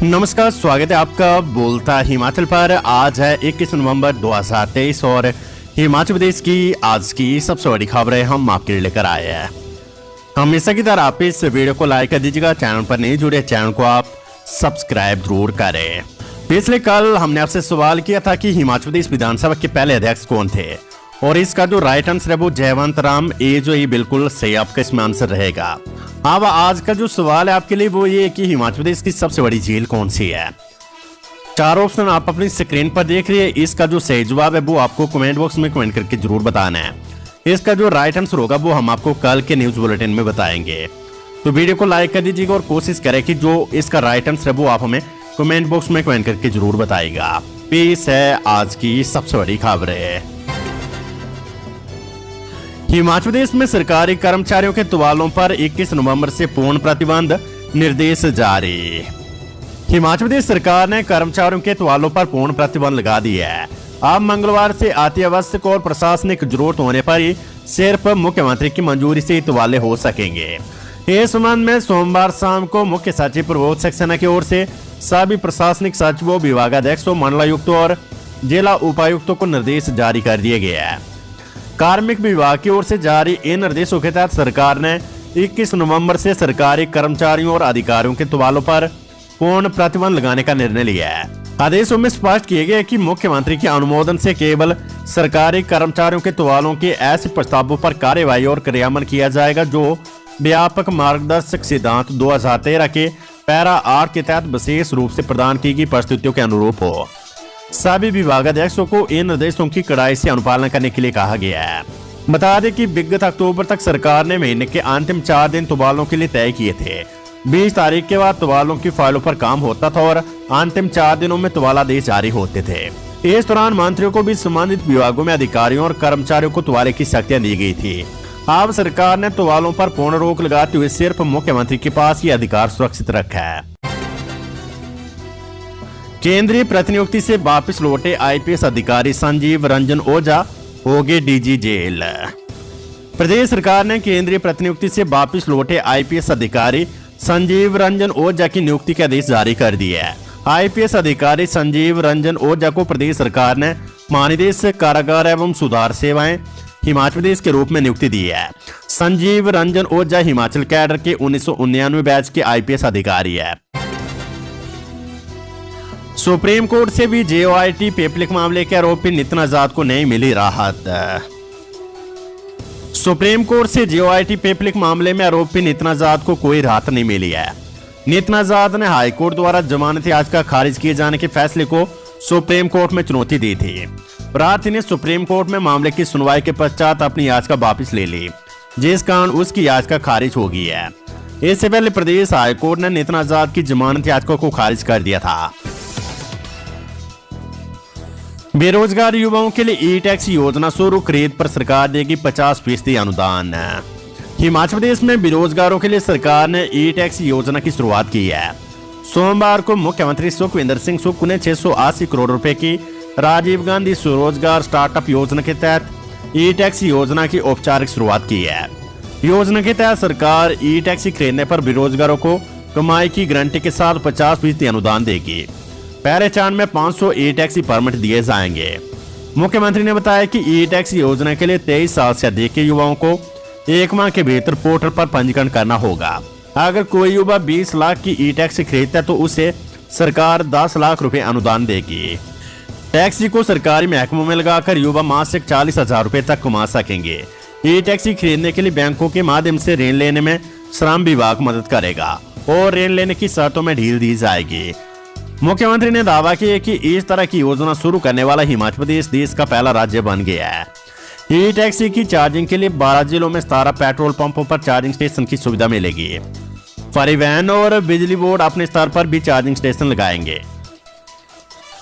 नमस्कार, स्वागत है आपका बोलता हिमाचल पर। आज है 21 नवंबर 2023 और हिमाचल प्रदेश की आज की सबसे बड़ी खबरें हम आपके लिए लेकर आए हैं। हमेशा की तरह आप इस वीडियो को लाइक कर दीजिएगा। चैनल पर नहीं जुड़े, चैनल को आप सब्सक्राइब जरूर करें। पिछले कल हमने आपसे सवाल किया था कि हिमाचल प्रदेश विधानसभा के पहले अध्यक्ष कौन थे, और इसका जो राइट आंसर है वो जयवंत राम। ये बिल्कुल सही आपका इसमें आंसर रहेगा। अब आज का जो सवाल है आपके लिए वो ये है कि हिमाचल प्रदेश की सबसे बड़ी झील कौन सी है। चार ऑप्शन आप अपनी स्क्रीन पर देख रही है। इसका जो सही जवाब है वो आपको कमेंट बॉक्स में कमेंट करके जरूर बताना है। इसका जो राइट आंसर होगा वो हम आपको कल के न्यूज बुलेटिन में बताएंगे। तो वीडियो को लाइक कर दीजिएगा और कोशिश करें कि जो इसका राइट आंसर है वो आप हमें कमेंट बॉक्स में कमेंट करके जरूर बताएगा। पेश है आज की सबसे बड़ी खबरें। हिमाचल प्रदेश में सरकारी कर्मचारियों के तबादलों पर 21 नवंबर से पूर्ण प्रतिबंध, निर्देश जारी। हिमाचल प्रदेश सरकार ने कर्मचारियों के तबादलों पर पूर्ण प्रतिबंध लगा दिया है। अब मंगलवार से अत्यावश्यक और प्रशासनिक जरूरत होने पर ही सिर्फ मुख्यमंत्री की मंजूरी से तबादले हो सकेंगे। इस संबंध में सोमवार शाम को मुख्य सचिव प्रबोध सक्सेना की ओर से सभी प्रशासनिक सचिवों, विभागाध्यक्षों, मंडलायुक्तों और जिला उपायुक्तों को निर्देश जारी कर दिए गए हैं। कार्मिक विभाग की ओर से जारी इन निर्देशों के तहत सरकार ने 21 नवंबर से सरकारी कर्मचारियों और अधिकारियों के तबादलों पर पूर्ण प्रतिबंध लगाने का निर्णय लिया है। आदेशों में स्पष्ट किया गया कि मुख्यमंत्री के अनुमोदन से केवल सरकारी कर्मचारियों के तबादलों के ऐसे प्रस्तावों पर कार्यवाही और क्रियान्वयन किया जाएगा जो व्यापक मार्गदर्शक सिद्धांत 2013 के पैरा 8 के तहत विशेष रूप से प्रदान की गई परिस्थितियों के अनुरूप हो। सभी विभागाध्यक्षों को इन निर्देशों की कड़ाई से अनुपालना करने के लिए कहा गया है। बता दें कि विगत अक्टूबर तक सरकार ने महीने के अंतिम 4 दिन तबादलों के लिए तय किए थे। 20 तारीख के बाद तबादलों की फाइलों पर काम होता था और अंतिम 4 दिनों में तबादलादेश जारी होते थे। इस दौरान मंत्रियों को भी संबंधित विभागों में अधिकारियों और कर्मचारियों को तबादले की शक्तियां दी गई थी। अब सरकार ने तबादलों पर पूर्ण रोक लगाते हुए सिर्फ मुख्यमंत्री के पास ये अधिकार सुरक्षित रखा है। केंद्रीय प्रतिनियुक्ति से वापस लौटे आईपीएस अधिकारी संजीव रंजन ओझा होंगे डीजी जेल। प्रदेश सरकार ने केंद्रीय प्रतिनियुक्ति से वापस लौटे आईपीएस अधिकारी संजीव रंजन ओझा की नियुक्ति के आदेश जारी कर दिए है। आईपीएस अधिकारी संजीव रंजन ओझा को प्रदेश सरकार ने महानिदेशक कारागार एवं सुधार सेवाएं हिमाचल प्रदेश के रूप में नियुक्ति दी है। संजीव रंजन ओझा हिमाचल कैडर के 1999 बैच के आईपीएस अधिकारी है। सुप्रीम कोर्ट से भी जेओआईटी पेपर लीक मामले के आरोपी नितिन आजाद को नहीं मिली राहत। सुप्रीम कोर्ट से जेओआईटी पेपर लीक मामले में आरोपी नितिन आजाद को कोई राहत नहीं मिली है। नितिन आजाद ने हाई कोर्ट द्वारा जमानत याचिका खारिज किए जाने के फैसले को सुप्रीम कोर्ट में चुनौती दी थी। प्रार्थी ने सुप्रीम कोर्ट में मामले की सुनवाई के पश्चात अपनी याचिका वापस ले ली, जिस कारण उसकी याचिका खारिज हो गई है। इससे पहले प्रदेश हाई कोर्ट ने नितिन आजाद की जमानत याचिका को खारिज कर दिया था। बेरोजगार युवाओं के लिए ई टैक्स योजना शुरू, खरीद पर सरकार देगी 50% अनुदान। हिमाचल प्रदेश में बेरोजगारों के लिए सरकार ने ई टैक्स योजना की शुरुआत की है। सोमवार को मुख्यमंत्री सुखविंदर सिंह सुक्खू ने 680 करोड़ रुपए की राजीव गांधी स्वरोजगार स्टार्टअप योजना के तहत ई टैक्स योजना की औपचारिक शुरुआत की है। योजना के तहत सरकार ई टैक्सी खरीदने पर बेरोजगारों को कमाई की गारंटी के साथ 50% अनुदान देगी। पहले चरण में 500 ई टैक्सी परमिट दिए जाएंगे। मुख्यमंत्री ने बताया कि ई टैक्सी योजना के लिए 23 साल से अधिक के युवाओं को 1 माह के भीतर पोर्टल पर पंजीकरण करना होगा। अगर कोई युवा 20 लाख की ई टैक्सी खरीदता है तो उसे सरकार 10 लाख रुपए अनुदान देगी। टैक्सी को सरकारी महकमों में लगाकर युवा मासिक 40,000 रुपए तक कमा सकेंगे। ई टैक्सी खरीदने के लिए बैंकों के माध्यम से ऋण लेने में श्रम विभाग मदद करेगा और ऋण लेने की शर्तों में ढील दी जाएगी। मुख्यमंत्री ने दावा किया कि इस तरह की योजना शुरू करने वाला हिमाचल प्रदेश देश का पहला राज्य बन गया है। ई टैक्सी की चार्जिंग के लिए 12 जिलों में 17 पेट्रोल पंपों पर चार्जिंग स्टेशन की सुविधा मिलेगी। परिवहन और बिजली बोर्ड अपने स्तर पर भी चार्जिंग स्टेशन लगाएंगे।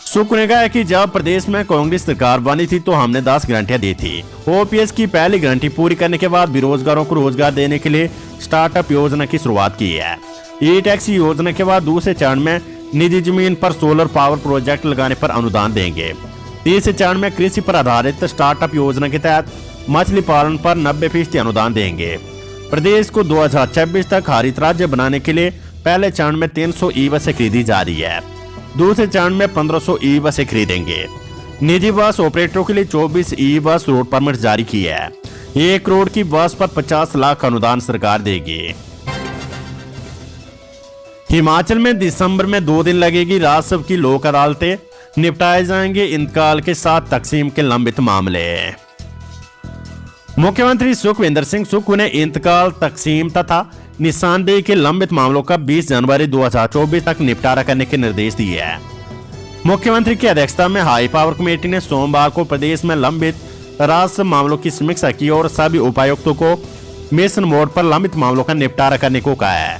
सुक्खू ने कहा कि जब प्रदेश में कांग्रेस सरकार बनी थी तो हमने 10 गारंटियां दी थी। ओपीएस की पहली गारंटी पूरी करने के बाद बेरोजगारों को रोजगार देने के लिए स्टार्टअप योजना की शुरुआत की है। ई टैक्सी योजना के बाद दूसरे चरण में निजी जमीन पर सोलर पावर प्रोजेक्ट लगाने पर अनुदान देंगे। तीसरे चरण में कृषि पर आधारित स्टार्टअप योजना के तहत मछली पालन पर 90% अनुदान देंगे। प्रदेश को 2026 तक हरित राज्य बनाने के लिए पहले चरण में 300 ई बसें खरीदी जा रही है। दूसरे चरण में 1500 ई बसें खरीदेंगे। निजी बस ऑपरेटरों के लिए 24 ई बस रोड परमिट जारी की है। 1 करोड़ की बस पर 50 लाख अनुदान सरकार देगी। हिमाचल में दिसंबर में 2 दिन लगेगी राजस्व की लोक अदालतें, निपटाए जाएंगे इंतकाल के साथ तकसीम के लंबित मामले। मुख्यमंत्री सुखविंदर सिंह सुक्खू ने इंतकाल, तकसीम तथा निशानदेही के लंबित मामलों का 20 जनवरी 2024 तक निपटारा करने के निर्देश दिए हैं। मुख्यमंत्री की अध्यक्षता में हाई पावर कमेटी ने सोमवार को प्रदेश में लंबित राजस्व मामलों की समीक्षा की और सभी उपायुक्तों को मिशन मोड पर लंबित मामलों का निपटारा करने को कहा है।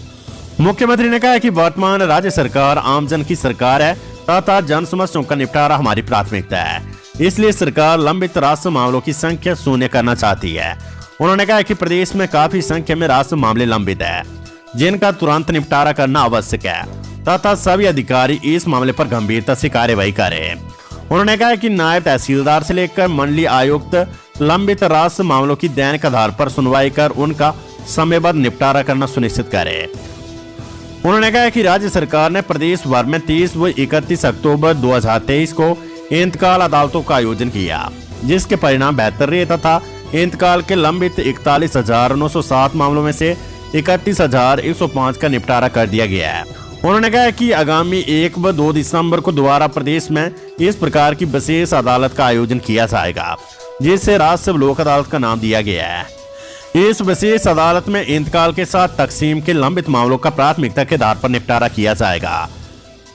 मुख्यमंत्री ने कहा कि वर्तमान राज्य सरकार आमजन की सरकार है तथा जन समस्याओं का निपटारा हमारी प्राथमिकता है, इसलिए सरकार लंबित राजस्व मामलों की संख्या शून्य करना चाहती है। उन्होंने कहा कि प्रदेश में काफी संख्या में राजस्व मामले लंबित है जिनका तुरंत निपटारा करना आवश्यक है तथा सभी अधिकारी इस मामले पर गंभीरता से कार्यवाही करें। उन्होंने कहा कि नायब तहसीलदार से लेकर मंडलीय आयुक्त लंबित राजस्व मामलों की दैनिक आधार पर सुनवाई कर उनका समयबद्ध निपटारा करना सुनिश्चित करे। उन्होंने कहा कि राज्य सरकार ने प्रदेश भर में 30 व 31 अक्टूबर 2023 को इंतकाल अदालतों का आयोजन किया, जिसके परिणाम बेहतर रहे तथा इंतकाल के लंबित 41,907 मामलों में से 31,105 का निपटारा कर दिया गया है। उन्होंने कहा कि आगामी 1 व 2 दिसंबर को दोबारा प्रदेश में इस प्रकार की विशेष अदालत का आयोजन किया जाएगा, जिसे राजस्व लोक अदालत का नाम दिया गया है। इस विशेष अदालत में इंतकाल के साथ तकसीम के लंबित मामलों का प्राथमिकता के आधार पर निपटारा किया जाएगा।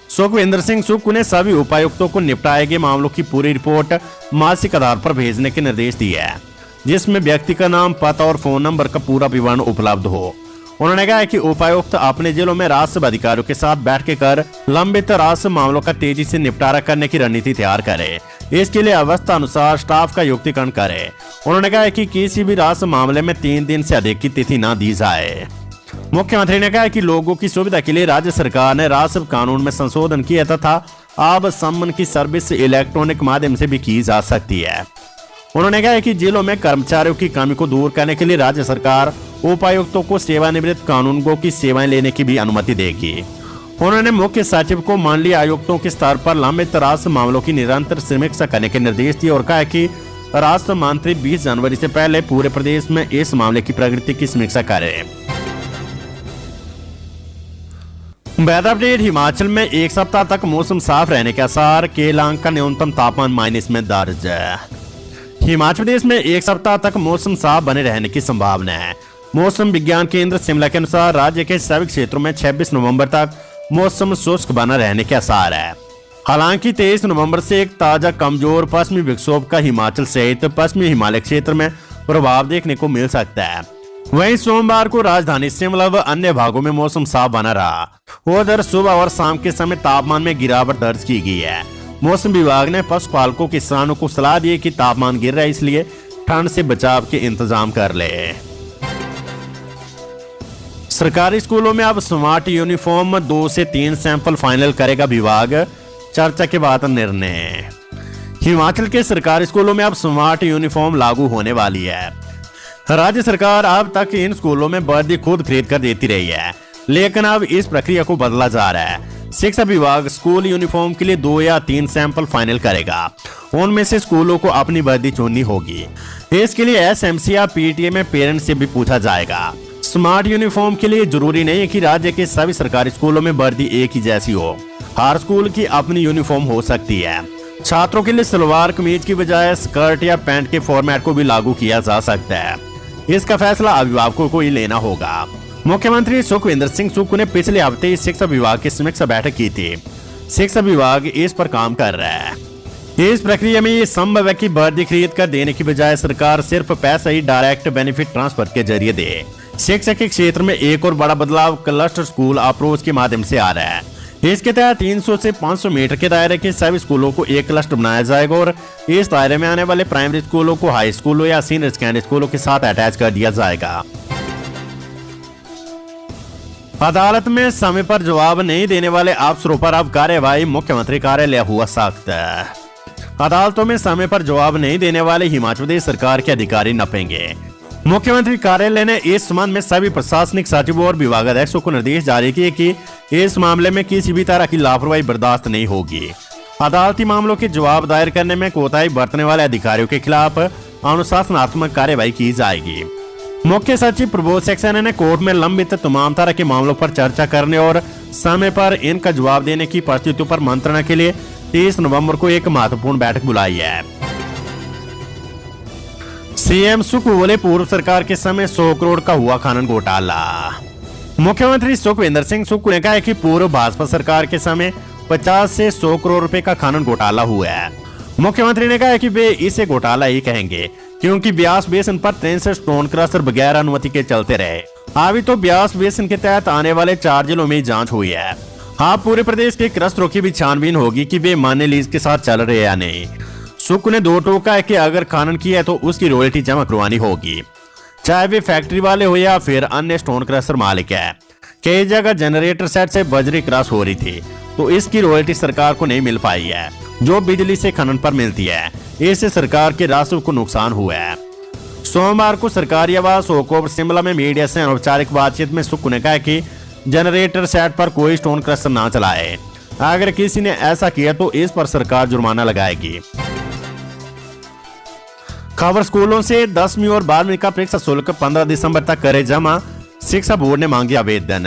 सुखविंदर सिंह सुक्खू ने सभी उपायुक्तों को निपटाए गए मामलों की पूरी रिपोर्ट मासिक आधार पर भेजने के निर्देश दिए हैं, जिसमें व्यक्ति का नाम, पता और फोन नंबर का पूरा विवरण उपलब्ध हो। उन्होंने कहा कि उपायुक्त अपने जिलों में राजस्व अधिकारियों के साथ बैठक कर लंबित राजस्व मामलों का तेजी से निपटारा करने की रणनीति तैयार करे। इसके लिए अवस्था अनुसार स्टाफ का युक्तिकरण करे। उन्होंने कहा कि किसी भी राजस्व मामले में 3 दिन से अधिक की तिथि न दी जाए। मुख्यमंत्री ने कहा कि लोगों की सुविधा के लिए राज्य सरकार ने राजस्व कानून में संशोधन किया तथा अब सम्मन की सर्विस इलेक्ट्रॉनिक माध्यम से भी की जा सकती है। उन्होंने कहा कि जिलों में कर्मचारियों की कमी को दूर करने के लिए राज्य सरकार उपायुक्तों को सेवानिवृत्त कानूनगों की सेवाएं लेने की भी अनुमति देगी। उन्होंने मुख्य सचिव को मंडलीय आयुक्तों के स्तर पर लंबित राजस्व मामलों की निरंतर समीक्षा करने के निर्देश दिए और कहा कि राजस्व मंत्री 20 जनवरी से पहले पूरे प्रदेश में इस मामले की प्रगति की समीक्षा करें। Weather update. हिमाचल में 1 सप्ताह तक मौसम साफ रहने के आसार, केलांग का न्यूनतम तापमान माइनस में दर्ज। हिमाचल प्रदेश में 1 सप्ताह तक मौसम साफ बने रहने की संभावना है। मौसम विज्ञान केंद्र शिमला के अनुसार राज्य के सभी क्षेत्रों में 26 नवंबर तक मौसम शुष्क बना रहने के आसार है। हालांकि 23 नवंबर से एक ताजा कमजोर पश्चिमी विक्षोभ का हिमाचल सहित पश्चिमी हिमालय क्षेत्र में प्रभाव देखने को मिल सकता है। वहीं सोमवार को राजधानी शिमला व अन्य भागों में मौसम साफ बना रहा। उधर सुबह और शाम के समय तापमान में गिरावट दर्ज की गई है। मौसम विभाग ने पशुपालकों किसानों को सलाह दी कि तापमान गिर रहा है, इसलिए ठंड से बचाव के इंतजाम कर ले। सरकारी स्कूलों में अब स्मार्ट यूनिफॉर्म 2 से 3 सैंपल फाइनल करेगा विभाग, चर्चा के बाद निर्णय। हिमाचल के सरकारी स्कूलों में अब स्मार्ट यूनिफॉर्म लागू होने वाली है। राज्य सरकार अब तक इन स्कूलों में वर्दी खुद खरीद कर देती रही है, लेकिन अब इस प्रक्रिया को बदला जा रहा है। शिक्षा विभाग स्कूल यूनिफॉर्म के लिए 2 या 3 सैंपल फाइनल करेगा। उनमें से स्कूलों को अपनी वर्दी चुननी होगी। इसके लिए एसएमसी या पीटीए में पेरेंट्स से भी पूछा जाएगा। स्मार्ट यूनिफॉर्म के लिए जरूरी नहीं है कि राज्य के सभी सरकारी स्कूलों में वर्दी एक ही जैसी हो। हर स्कूल की अपनी यूनिफॉर्म हो सकती है। छात्रों के लिए सलवार कमीज की बजाय स्कर्ट या पैंट के फॉर्मेट को भी लागू किया जा सकता है। इसका फैसला अभिभावकों को ही लेना होगा। मुख्यमंत्री सुखविंदर सिंह सुक्खू ने पिछले हफ्ते शिक्षा विभाग की समीक्षा बैठक की थी। शिक्षा विभाग इस पर काम कर रहा है। इस प्रक्रिया में ये संभव है कि वर्दी खरीद कर देने की बजाय सरकार सिर्फ पैसा ही डायरेक्ट बेनिफिट ट्रांसफर के जरिए दे। शिक्षा के क्षेत्र में एक और बड़ा बदलाव क्लस्टर स्कूल अप्रोच के माध्यम से आ रहा है। इसके तहत 300 से 500 मीटर के दायरे के सभी स्कूलों को एक क्लस्टर बनाया जाएगा और इस दायरे में आने वाले प्राइमरी स्कूलों को हाई स्कूलों या सीनियर सेकेंडरी स्कूलों के साथ अटैच कर दिया जाएगा। अदालत में समय पर जवाब नहीं देने वाले अफसरों पर अब कार्यवाही, मुख्यमंत्री कार्यालय हुआ सख्त। अदालतों में समय पर जवाब नहीं देने वाले हिमाचल प्रदेश सरकार के अधिकारी नपेंगे। मुख्यमंत्री कार्यालय ने इस संबंध में सभी प्रशासनिक सचिवों और विभागाध्यक्षों को निर्देश जारी किए कि इस मामले में किसी भी तरह की लापरवाही बर्दाश्त नहीं होगी। अदालती मामलों के जवाब दायर करने में कोताही बरतने वाले अधिकारियों के खिलाफ अनुशासनात्मक कार्यवाही की जाएगी। मुख्य सचिव प्रबोध सक्सेना ने कोर्ट में लंबित तमाम तरह के मामलों पर चर्चा करने और समय पर इनका जवाब देने की परिस्थितियों पर मंत्रणा के लिए 30 नवंबर को एक महत्वपूर्ण बैठक बुलाई है। सीएम सुख बोले पूर्व सरकार के समय 100 करोड़ का हुआ खनन घोटाला। मुख्यमंत्री सुखविंदर सिंह सुक्खू ने कहा है कि पूर्व भाजपा सरकार के समय 50 से 100 करोड़ रुपए का खनन घोटाला हुआ है। मुख्यमंत्री ने कहा है कि वे इसे घोटाला ही कहेंगे क्योंकि ब्यास बेसिन पर 63 स्टोन क्रशर बगैर अनुमति के चलते रहे। अभी तो ब्यास बेसिन के तहत आने वाले 4 जिलों में जांच हुई है। हाँ, पूरे प्रदेश के क्रशरों की भी छानबीन होगी कि वे मान्य लीज के साथ चल रहे हैं या नहीं। सुक्खू ने दो टोका है कि अगर खनन किया है तो उसकी रॉयल्टी जमा करवानी होगी, चाहे वे फैक्ट्री वाले हो या फिर अन्य स्टोन क्रशर मालिक है। कई जगह जनरेटर सेट से बजरी क्रश हो रही थी तो इसकी रॉयल्टी सरकार को नहीं मिल पाई है जो बिजली से खनन पर मिलती है। इससे सरकार के राजस्व को नुकसान हुआ है। सोमवार को सरकारी आवास ओक ओवर शिमला में मीडिया से अनौपचारिक बातचीत में सुक्खू ने कहा कि जनरेटर सेट पर कोई स्टोन क्रशर ना चलाए। अगर किसी ने ऐसा किया तो इस पर सरकार जुर्माना लगाएगी। खबर स्कूलों से 10वीं और 12वीं का परीक्षा शुल्क 15 दिसंबर तक करे जमा, शिक्षा बोर्ड ने मांगी आवेदन।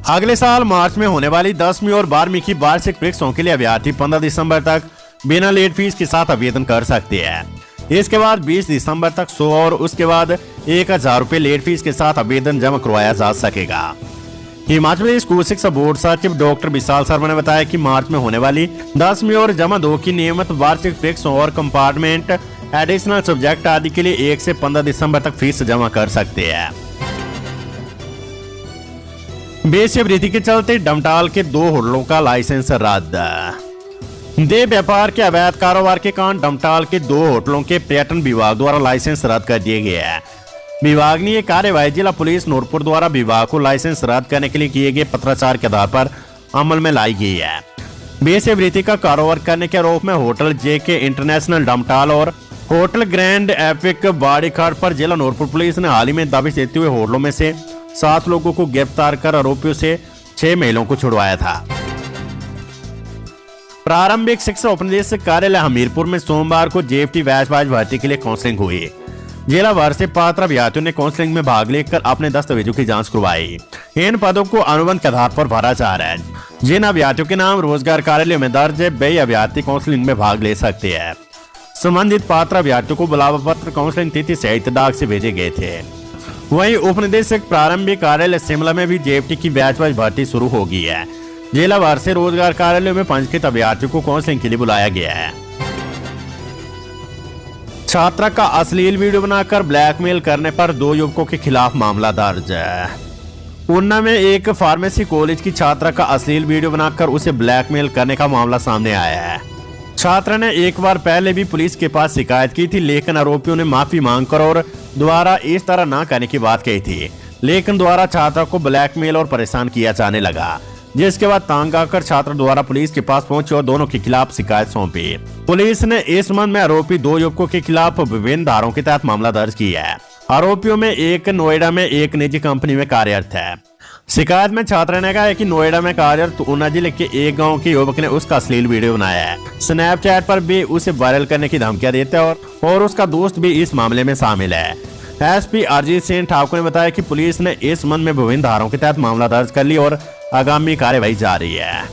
अगले साल मार्च में होने वाली 10वीं और 12वीं की वार्षिक परीक्षाओं के लिए अभ्यर्थी 15 दिसंबर तक बिना लेट फीस के साथ आवेदन कर सकते हैं। इसके बाद 20 दिसंबर तक 100 और उसके बाद 1000 रुपए लेट फीस के साथ आवेदन जमा करवाया जा सकेगा। हिमाचल प्रदेश स्कूल शिक्षा बोर्ड सचिव डॉक्टर विशाल शर्मा ने बताया कि मार्च में होने वाली 10वीं और जमा 2 की नियमित वार्षिक परीक्षाओं और कंपार्टमेंट एडिशनल सब्जेक्ट आदि के लिए 1 से 15 दिसंबर तक फीस जमा कर सकते हैं। बेसब्री के चलते डमटाल के 2 होटलों का लाइसेंस रद्द। देह व्यापार के अवैध कारोबार के कारण डमटाल के 2 होटलों के पर्यटन विभाग द्वारा लाइसेंस रद्द कर दिए गए हैं। विभाग ने यह कार्यवाही जिला पुलिस नूरपुर द्वारा विभाग को लाइसेंस रद्द करने के लिए किए गए पत्राचार के आधार पर अमल में लाई गई है। बेसब्री का कारोबार करने के आरोप में होटल जेके इंटरनेशनल डमटाल और होटल ग्रैंड एपिक बाड़ीखाट पर जिला नूरपुर पुलिस ने हाल ही में दावे देते हुए होटलों में से 7 लोगों को गिरफ्तार कर आरोपियों से 6 महिलाओं को छुड़वाया था। प्रारंभिक शिक्षा उपनिदेशक कार्यालय हमीरपुर में सोमवार को जेएफटी बैच भर्ती के लिए काउंसलिंग हुई। जिला भर से पात्र अभ्यर्थियों ने काउंसलिंग में भाग लेकर अपने दस्तावेजों की जांच करवाई। इन पदों को अनुबंध के आधार पर भरा जा रहा है। जिन अभ्यर्थियों के नाम रोजगार कार्यालय में दर्ज है वे अभ्यर्थी काउंसलिंग में भाग ले सकते हैं। संबंधित पात्र अभ्यर्थियों को बुलावा पत्र काउंसलिंग तिथि सहित डाक से भेजे गए थे। वहीं उपनिदेशक प्रारंभिक कार्यालय शिमला में भी जेएफटी की बैच भर्ती शुरू हो गई है। जिला भर से रोजगार कार्यालयों में पंजीकृत अभ्यर्थियों को काउंसलिंग के लिए बुलाया गया है। छात्रा का अश्लील वीडियो बनाकर ब्लैकमेल करने पर 2 युवकों के खिलाफ मामला दर्ज है। ऊना में एक फार्मेसी कॉलेज की छात्रा का अश्लील वीडियो बनाकर उसे ब्लैकमेल करने का मामला सामने आया है। छात्रा ने एक बार पहले भी पुलिस के पास शिकायत की थी, लेकिन आरोपियों ने माफी मांगकर और दोबारा इस तरह ना करने की बात कही थी। लेकिन द्वारा छात्रा को ब्लैकमेल और परेशान किया जाने लगा, जिसके बाद तंग आकर छात्र द्वारा पुलिस के पास पहुंचे और दोनों के खिलाफ शिकायत सौंपी। पुलिस ने इस संबंध में आरोपी 2 युवकों के खिलाफ विभिन्न धाराओं के तहत मामला दर्ज किया है। आरोपियों में एक नोएडा में एक निजी कंपनी में कार्यरत है। शिकायत में छात्रा ने कहा है कि नोएडा में कार्यरत ऊना जिले के एक गांव के युवक ने उसका अश्लील वीडियो बनाया है। स्नैपचैट पर भी उसे वायरल करने की धमकियां देता है और उसका दोस्त भी इस मामले में शामिल है। एसपी अरजीत सिंह ठाकुर ने बताया कि पुलिस ने इस संबंध में विभिन्न धाराओं के तहत मामला दर्ज कर लिया और आगामी कार्यवाही जारी है।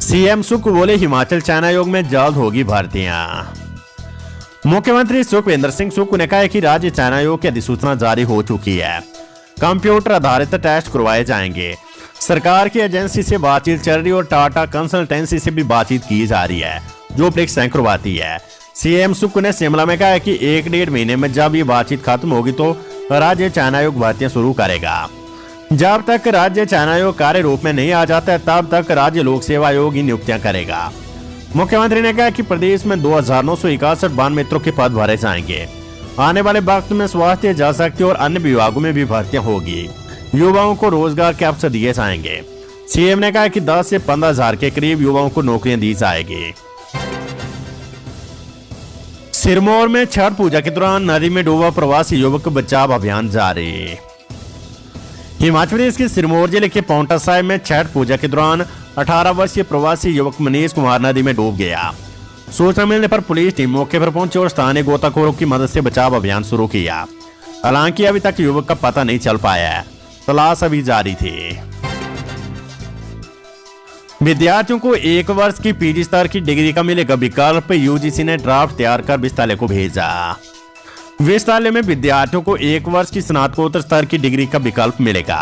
सीएम सुख बोले हिमाचल चयन आयोग में जल्द होगी भर्तियां। मुख्यमंत्री सुखविंदर सिंह सुक्खू ने कहा है कि राज्य चयन आयोग की अधिसूचना जारी हो चुकी है। कंप्यूटर आधारित टेस्ट करवाए जाएंगे। सरकार की एजेंसी से बातचीत चल रही और टाटा कंसल्टेंसी से भी बातचीत की जा रही है जो परीक्षाएं करवाती है। सीएम सुक्खू ने शिमला में कहा है कि 1-1.5 महीने में जब ये बातचीत खत्म होगी तो राज्य चयन आयोग भर्तियां शुरू करेगा। जब तक राज्य चयन आयोग कार्य रूप में नहीं आ जाता है तब तक राज्य लोक सेवा आयोग ही नियुक्तियां करेगा। मुख्यमंत्री ने कहा कि प्रदेश में 2961 वन मित्रों के पद भरे जाएंगे। आने वाले वक्त में स्वास्थ्य, जल शक्ति और अन्य विभागों में भी भर्तियां होगी। युवाओं को रोजगार के अवसर दिए जाएंगे। सीएम ने कहा कि 10 से 15 हजार के करीब युवाओं को नौकरियां दी जाएगी। सिरमौर में छठ पूजा के दौरान नदी में डूबा प्रवासी युवक बचाव अभियान जारी। हिमाचल प्रदेश के सिरमौर जिले के पांवटा साहिब में छठ पूजा के दौरान 18 वर्षीय प्रवासी युवक मनीष कुमार नदी में डूब गया। सूचना मिलने पर पुलिस टीम मौके पर पहुंची और स्थानीय गोताखोरों की मदद से बचाव अभियान शुरू किया। हालांकि अभी तक युवक का पता नहीं चल पाया है, तलाश अभी जारी थी। विद्यार्थियों को 1 वर्ष की पीजी स्तर की डिग्री का मिलेगा विकल्प। यूजीसी ने ड्राफ्ट तैयार कर विश्वविद्यालय को भेजा। विश्वविद्यालय में विद्यार्थियों को 1 वर्ष की स्नातकोत्तर स्तर की डिग्री का विकल्प मिलेगा।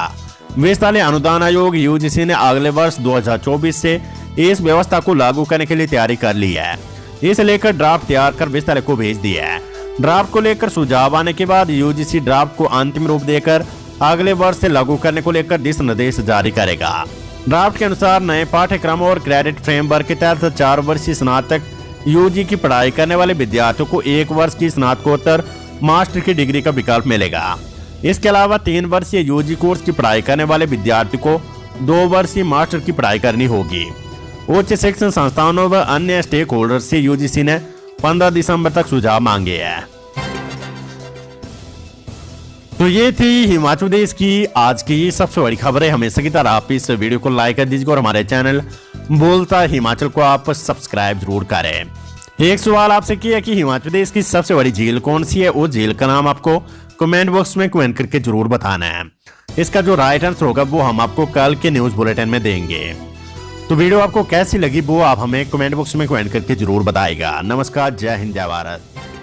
विश्वविद्यालय अनुदान आयोग यूजीसी ने अगले वर्ष 2024 से इस व्यवस्था को लागू करने के लिए तैयारी कर ली है। इसे लेकर ड्राफ्ट तैयार कर विश्वविद्यालय को भेज दिया है। ड्राफ्ट को लेकर सुझाव आने के बाद यूजीसी ड्राफ्ट को अंतिम रूप देकर अगले वर्ष से लागू करने को लेकर दिशा निर्देश जारी करेगा। ड्राफ्ट के अनुसार नए पाठ्यक्रम और क्रेडिट फ्रेमवर्क के तहत 4 वर्षीय स्नातक यूजी की पढ़ाई करने वाले विद्यार्थियों को 1 वर्ष की स्नातकोत्तर मास्टर की डिग्री का विकल्प मिलेगा। इसके अलावा 3 वर्षीय यूजी कोर्स की पढ़ाई करने वाले विद्यार्थी को 2 वर्षीय मास्टर की पढ़ाई करनी होगी। उच्च शिक्षण संस्थानों व अन्य स्टेक होल्डर से यूजीसी ने 15 दिसंबर तक सुझाव मांगे हैं। तो ये थी हिमाचल प्रदेश की आज की सबसे बड़ी खबरें। हमेशा की तरह आप इस वीडियो को लाइक कर दीजिए और हमारे चैनल बोलता हिमाचल को आप सब्सक्राइब जरूर करें। एक सवाल आपसे किया कि हिमाचल प्रदेश की सबसे बड़ी झील कौन सी है, वो झील का नाम आपको कमेंट बॉक्स में कमेंट करके जरूर बताना है। इसका जो राइट आंसर होगा वो हम आपको कल के न्यूज बुलेटिन में देंगे। तो वीडियो आपको कैसी लगी वो आप हमें कमेंट बॉक्स में कमेंट करके जरूर बताएगा। नमस्कार, जय हिंद, जय भारत।